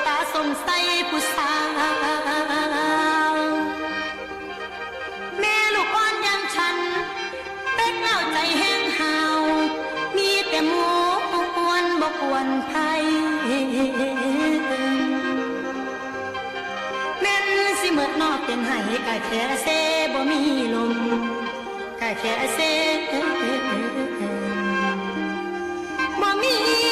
ตาสงสัยผู้สาวแม่ลูกอ่อนอย่างฉันเป็กเล่าใจแห้งหาวมีแต่มวนบ่กวนภัยแม่นสิเมิดนอกเป็นไห้กะแค่เซบ่มีลมกะแค่เซบ่มี